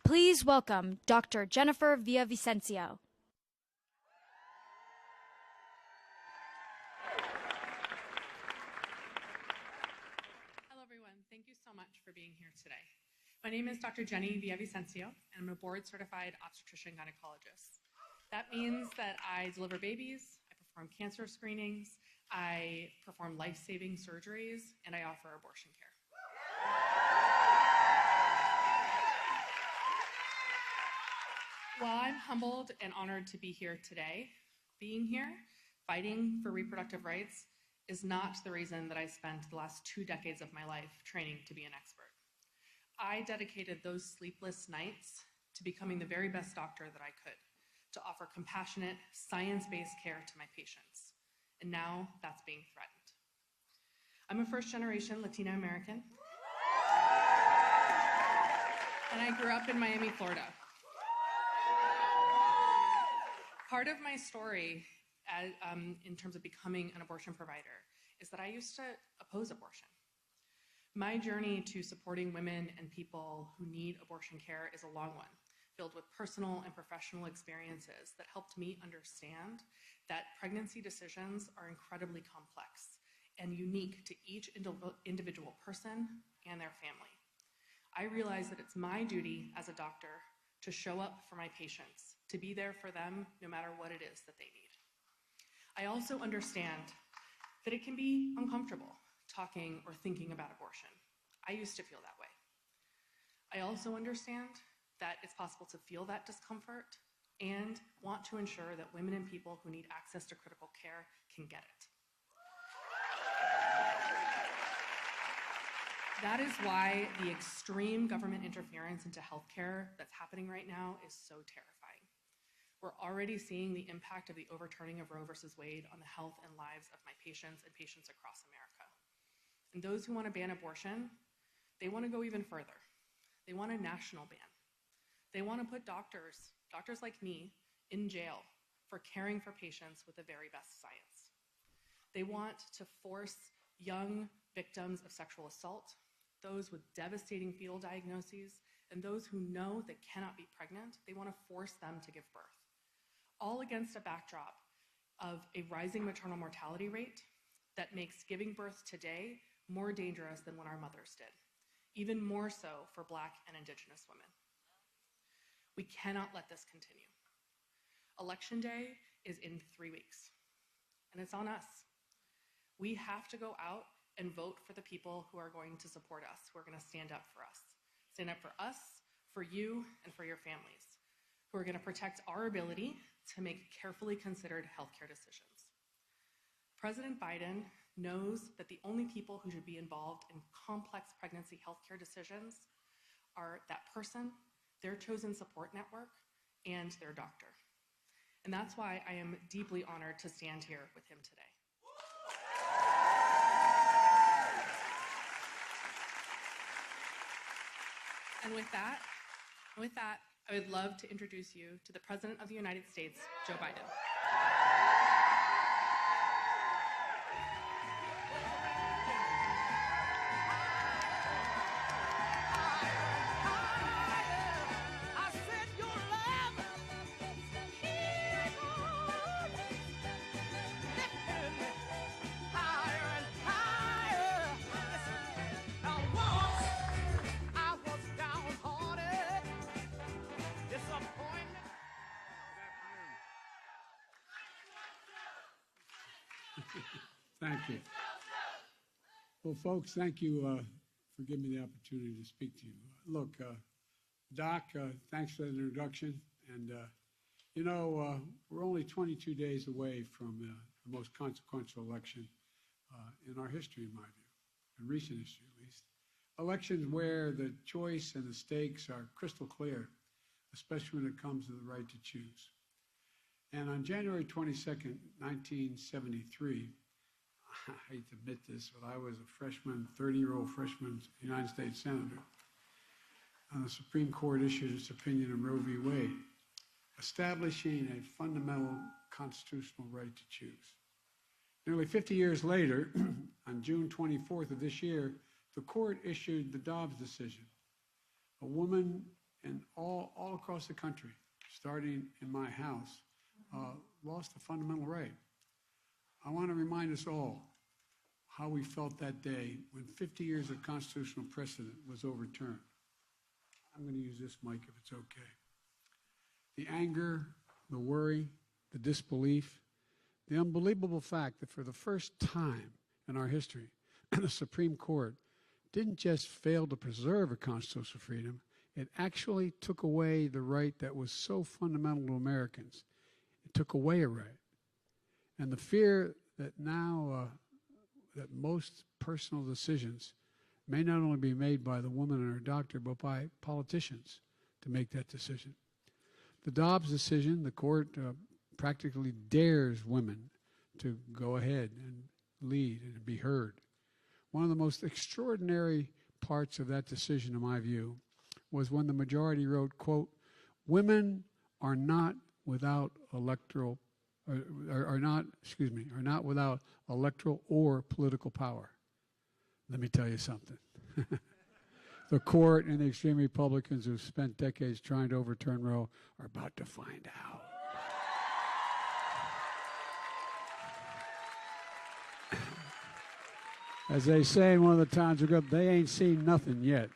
Please welcome Dr. Jennifer Villavicencio. Hello, everyone. Thank you so much for being here today. My name is Dr. Jenny Villavicencio, and I'm a board-certified obstetrician-gynecologist. That means that I deliver babies, I perform cancer screenings, I perform life-saving surgeries, and I offer abortion care. While I'm humbled and honored to be here today, being here, fighting for reproductive rights, is not the reason that I spent the last 2 decades of my life training to be an expert. I dedicated those sleepless nights to becoming the very best doctor that I could, to offer compassionate, science-based care to my patients. And now that's being threatened. I'm a first-generation Latina American, and I grew up in Miami, Florida. Part of my story in terms of becoming an abortion provider is that I used to oppose abortion. My journey to supporting women and people who need abortion care is a long one, filled with personal and professional experiences that helped me understand that pregnancy decisions are incredibly complex and unique to each individual person and their family. I realize that it's my duty as a doctor to show up for my patients, to be there for them no matter what it is that they need. I also understand that it can be uncomfortable talking or thinking about abortion. I used to feel that way. I also understand that it's possible to feel that discomfort and want to ensure that women and people who need access to critical care can get it. That is why the extreme government interference into healthcare that's happening right now is so terrifying. We're already seeing the impact of the overturning of Roe versus Wade on the health and lives of my patients and patients across America. And those who want to ban abortion, they want to go even further. They want a national ban. They want to put doctors like me, in jail for caring for patients with the very best science. They want to force young victims of sexual assault, those with devastating fetal diagnoses, and those who know they cannot be pregnant, they want to force them to give birth. All against a backdrop of a rising maternal mortality rate that makes giving birth today more dangerous than when our mothers did, even more so for Black and Indigenous women. We cannot let this continue. Election Day is in 3 weeks, and it's on us. We have to go out and vote for the people who are going to support us, who are going to stand up for us. Stand up for us, for you, and for your families, who are going to protect our ability to make carefully considered healthcare decisions. President Biden knows that the only people who should be involved in complex pregnancy healthcare decisions are that person, their chosen support network, and their doctor. And that's why I am deeply honored to stand here with him today. And with that, I would love to introduce you to the President of the United States, Joe Biden. Thank you. Well, folks, thank you for giving me the opportunity to speak to you. Look, Doc, thanks for the introduction. And, we're only 22 days away from the most consequential election in our history, in my view, in recent history at least. Elections where the choice and the stakes are crystal clear, especially when it comes to the right to choose. And on January 22nd, 1973, I hate to admit this, but I was a freshman, 30-year-old freshman United States Senator, and the Supreme Court issued its opinion in Roe v. Wade, establishing a fundamental constitutional right to choose. Nearly 50 years later, on June 24th of this year, the court issued the Dobbs decision. A woman all across the country, starting in my house, lost a fundamental right. I want to remind us all how we felt that day when 50 years of constitutional precedent was overturned. I'm going to use this mic if it's okay. The anger, the worry, the disbelief, the unbelievable fact that for the first time in our history, the Supreme Court didn't just fail to preserve a constitutional freedom, it actually took away the right that was so fundamental to Americans. It took away a right. And the fear that now that most personal decisions may not only be made by the woman and her doctor, but by politicians to make that decision. The Dobbs decision, the court practically dares women to go ahead and lead and be heard. One of the most extraordinary parts of that decision, in my view, was when the majority wrote, quote, "Women are not without electoral, are not without electoral or political power." Let me tell you something. The court and the extreme Republicans who've spent decades trying to overturn Roe are about to find out. As they say in one of the towns, they ain't seen nothing yet.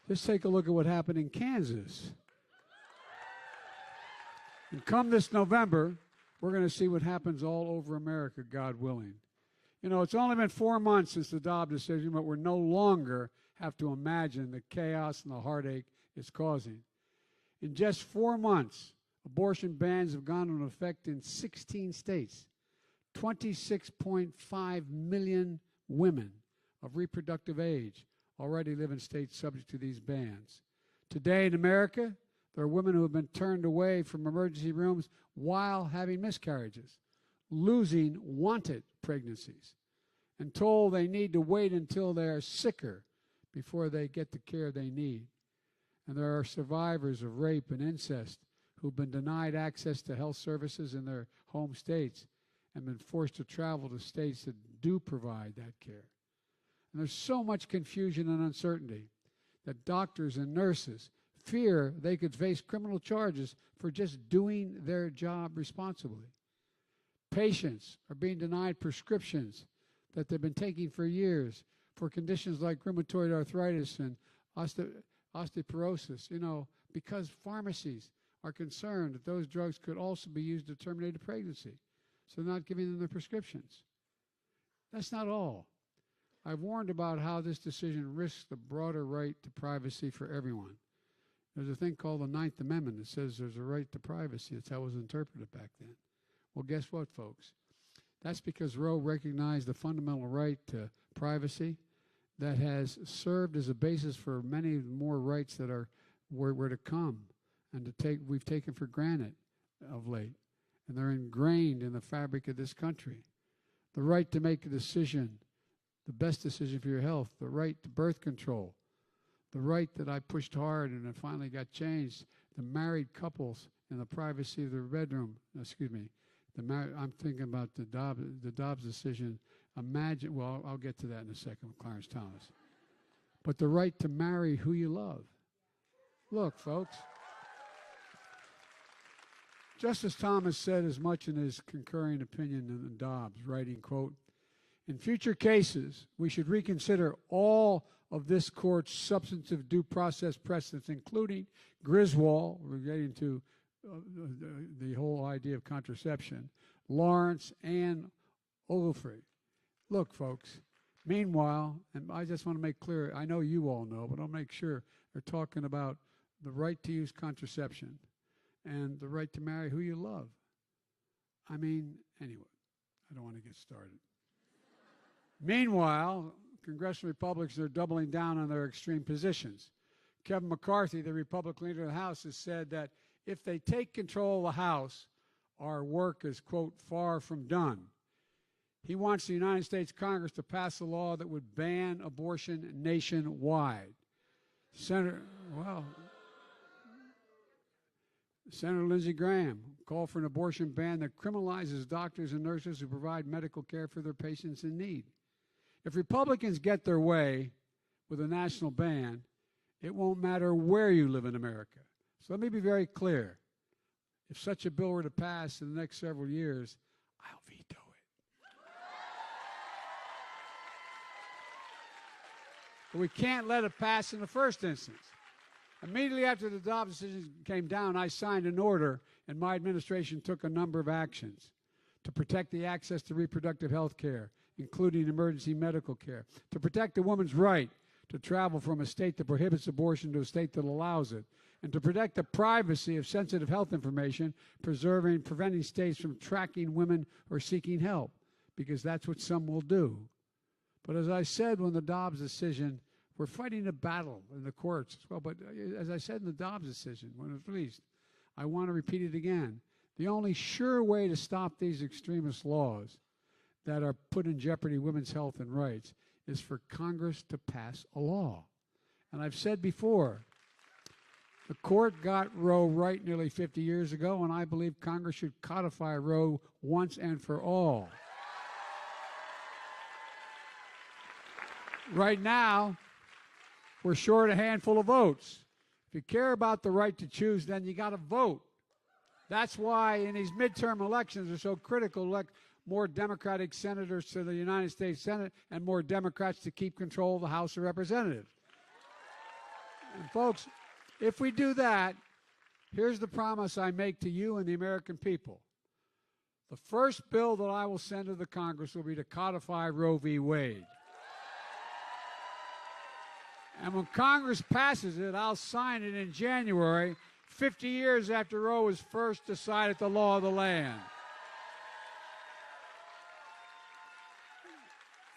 Just take a look at what happened in Kansas. And come this November, we're going to see what happens all over America, God willing. You know, it's only been 4 months since the Dobbs decision, but we're no longer have to imagine the chaos and the heartache it's causing. In just 4 months, abortion bans have gone into effect in 16 states. 26.5 million women of reproductive age already live in states subject to these bans. Today in America, there are women who have been turned away from emergency rooms while having miscarriages, losing wanted pregnancies, and told they need to wait until they are sicker before they get the care they need. And there are survivors of rape and incest who've been denied access to health services in their home states and been forced to travel to states that do provide that care. And there's so much confusion and uncertainty that doctors and nurses fear they could face criminal charges for just doing their job responsibly. Patients are being denied prescriptions that they've been taking for years for conditions like rheumatoid arthritis and osteoporosis, because pharmacies are concerned that those drugs could also be used to terminate a pregnancy. So they're not giving them their prescriptions. That's not all. I've warned about how this decision risks the broader right to privacy for everyone. There's a thing called the Ninth Amendment that says there's a right to privacy. That's how it was interpreted back then. Well, guess what, folks? That's because Roe recognized the fundamental right to privacy that has served as a basis for many more rights that were to come and we've taken for granted of late. And they're ingrained in the fabric of this country. The right to make a decision, the best decision for your health, the right to birth control, the right that I pushed hard and it finally got changed, the married couples in the privacy of their bedroom, I'm thinking about the Dobbs decision. Imagine, well, I'll get to that in a second with Clarence Thomas. But the right to marry who you love. Look, folks. Justice Thomas said as much in his concurring opinion in Dobbs, writing, quote, "In future cases, we should reconsider all of this court's substantive due process precedents, including Griswold, relating to the whole idea of contraception, Lawrence, and Oglesby." Look, folks, meanwhile, and I just want to make clear, I know you all know, but I'll make sure they're talking about the right to use contraception and the right to marry who you love. I mean, anyway, I don't want to get started. Meanwhile, congressional Republicans are doubling down on their extreme positions. Kevin McCarthy, the Republican leader of the House, has said that if they take control of the House, our work is, quote, far from done. He wants the United States Congress to pass a law that would ban abortion nationwide. Senator Lindsey Graham call for an abortion ban that criminalizes doctors and nurses who provide medical care for their patients in need. If Republicans get their way with a national ban, it won't matter where you live in America. So let me be very clear. If such a bill were to pass in the next several years, I'll veto it. But we can't let it pass in the first instance. Immediately after the Dobbs decision came down, I signed an order, and my administration took a number of actions to protect the access to reproductive health care, including emergency medical care, to protect a woman's right to travel from a state that prohibits abortion to a state that allows it, and to protect the privacy of sensitive health information, preventing states from tracking women or seeking help, because that's what some will do. But as I said when the Dobbs decision, we're fighting a battle in the courts as well. But as I said in the Dobbs decision, when it was released, I want to repeat it again. The only sure way to stop these extremist laws that are put in jeopardy women's health and rights is for Congress to pass a law. And I've said before, the court got Roe right nearly 50 years ago, and I believe Congress should codify Roe once and for all. Right now, we're short a handful of votes. If you care about the right to choose, then you got to vote. That's why in these midterm elections are so critical to elect more Democratic senators to the United States Senate and more Democrats to keep control of the House of Representatives. And folks, if we do that, here's the promise I make to you and the American people. The first bill that I will send to the Congress will be to codify Roe v. Wade. And when Congress passes it, I'll sign it in January, 50 years after Roe was first decided the law of the land.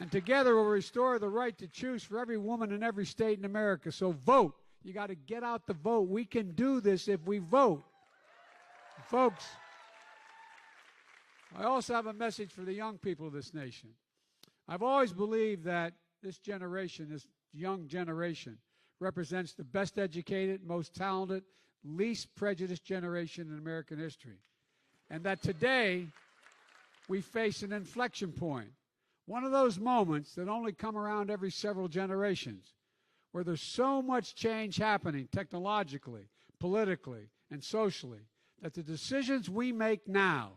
And together we'll restore the right to choose for every woman in every state in America. So vote. You got to get out the vote. We can do this if we vote. Folks, I also have a message for the young people of this nation. I've always believed that this generation, this young generation, represents the best educated, most talented, least prejudiced generation in American history. And that today we face an inflection point. One of those moments that only come around every several generations, where there's so much change happening technologically, politically, and socially, that the decisions we make now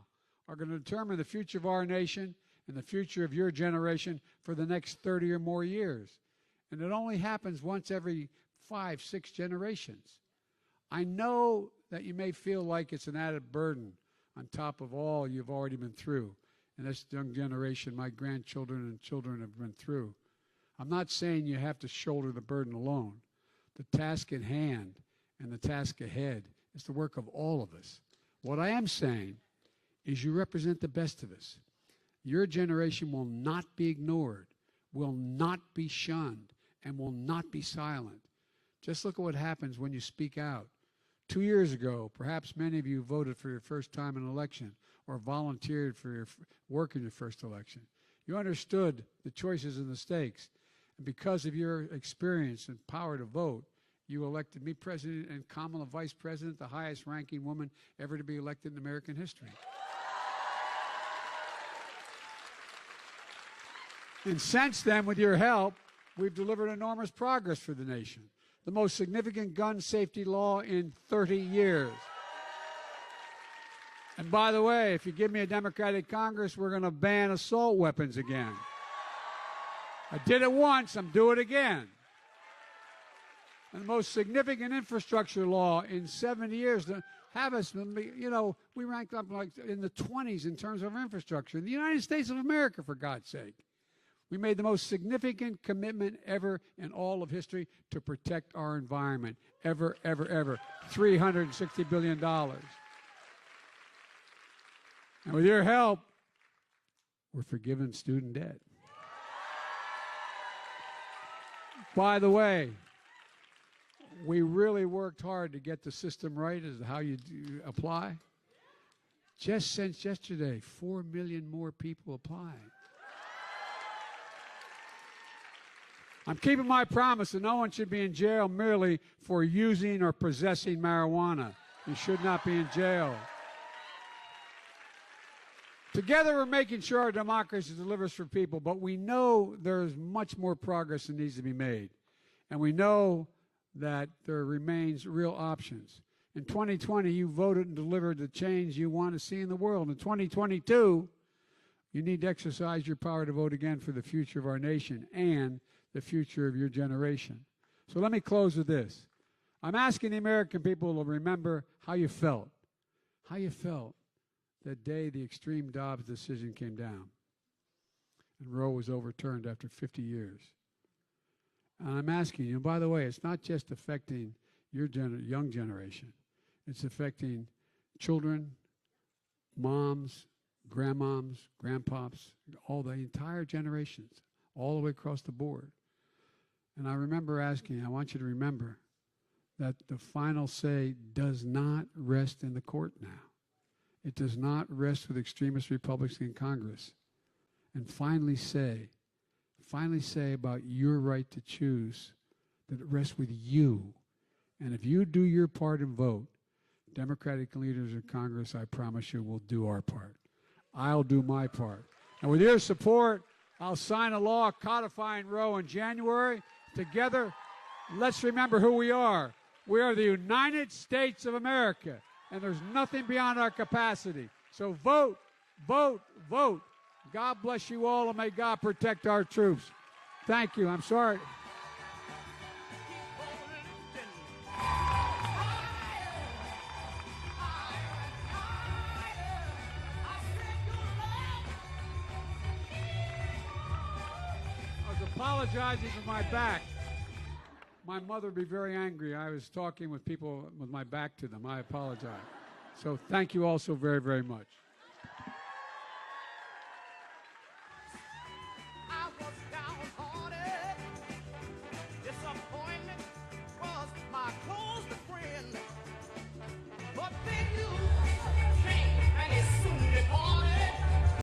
are going to determine the future of our nation and the future of your generation for the next 30 or more years. And it only happens once every 5, 6 generations. I know that you may feel like it's an added burden on top of all you've already been through. And this young generation, my grandchildren and children have been through. I'm not saying you have to shoulder the burden alone. The task at hand and the task ahead is the work of all of us. What I am saying is you represent the best of us. Your generation will not be ignored, will not be shunned, and will not be silent. Just look at what happens when you speak out. 2 years ago, perhaps many of you voted for your first time in an election or volunteered for your work in your first election. You understood the choices and the stakes. And because of your experience and power to vote, you elected me president and Kamala vice president, the highest ranking woman ever to be elected in American history. And since then, with your help, we've delivered enormous progress for the nation. The most significant gun safety law in 30 years. And by the way, if you give me a Democratic Congress, we're going to ban assault weapons again. I did it once, I'm doing it again. And the most significant infrastructure law in 70 years to have us, you know, we ranked up like in the 20s in terms of infrastructure. In the United States of America, for God's sake. We made the most significant commitment ever in all of history to protect our environment. Ever, ever, ever. $360 billion. And with your help, we're forgiving student debt. By the way, we really worked hard to get the system right as to how you apply. Just since yesterday, 4 million more people applied. I'm keeping my promise that no one should be in jail merely for using or possessing marijuana. You should not be in jail. Together, we're making sure our democracy delivers for people, but we know there's much more progress that needs to be made. And we know that there remains real options. In 2020, you voted and delivered the change you want to see in the world. In 2022, you need to exercise your power to vote again for the future of our nation and the future of your generation. So let me close with this. I'm asking the American people to remember how you felt the day the extreme Dobbs decision came down and Roe was overturned after 50 years. And I'm asking you, by the way, it's not just affecting your young generation. It's affecting children, moms, grandmoms, grandpops, all the entire generations, all the way across the board. And I remember asking, I want you to remember that the final say does not rest in the court now. It does not rest with extremist Republicans in Congress. And finally say about your right to choose that it rests with you. And if you do your part and vote, Democratic leaders in Congress, I promise you, will do our part. I'll do my part. And with your support, I'll sign a law codifying Roe in January. Together, let's remember who we are. We are the United States of America, and there's nothing beyond our capacity. So vote, vote, vote. God bless you all, and may God protect our troops. Thank you. I'm sorry. I was apologizing for my back. My mother would be very angry. I was talking with people with my back to them. I apologize. So thank you all so very, very much.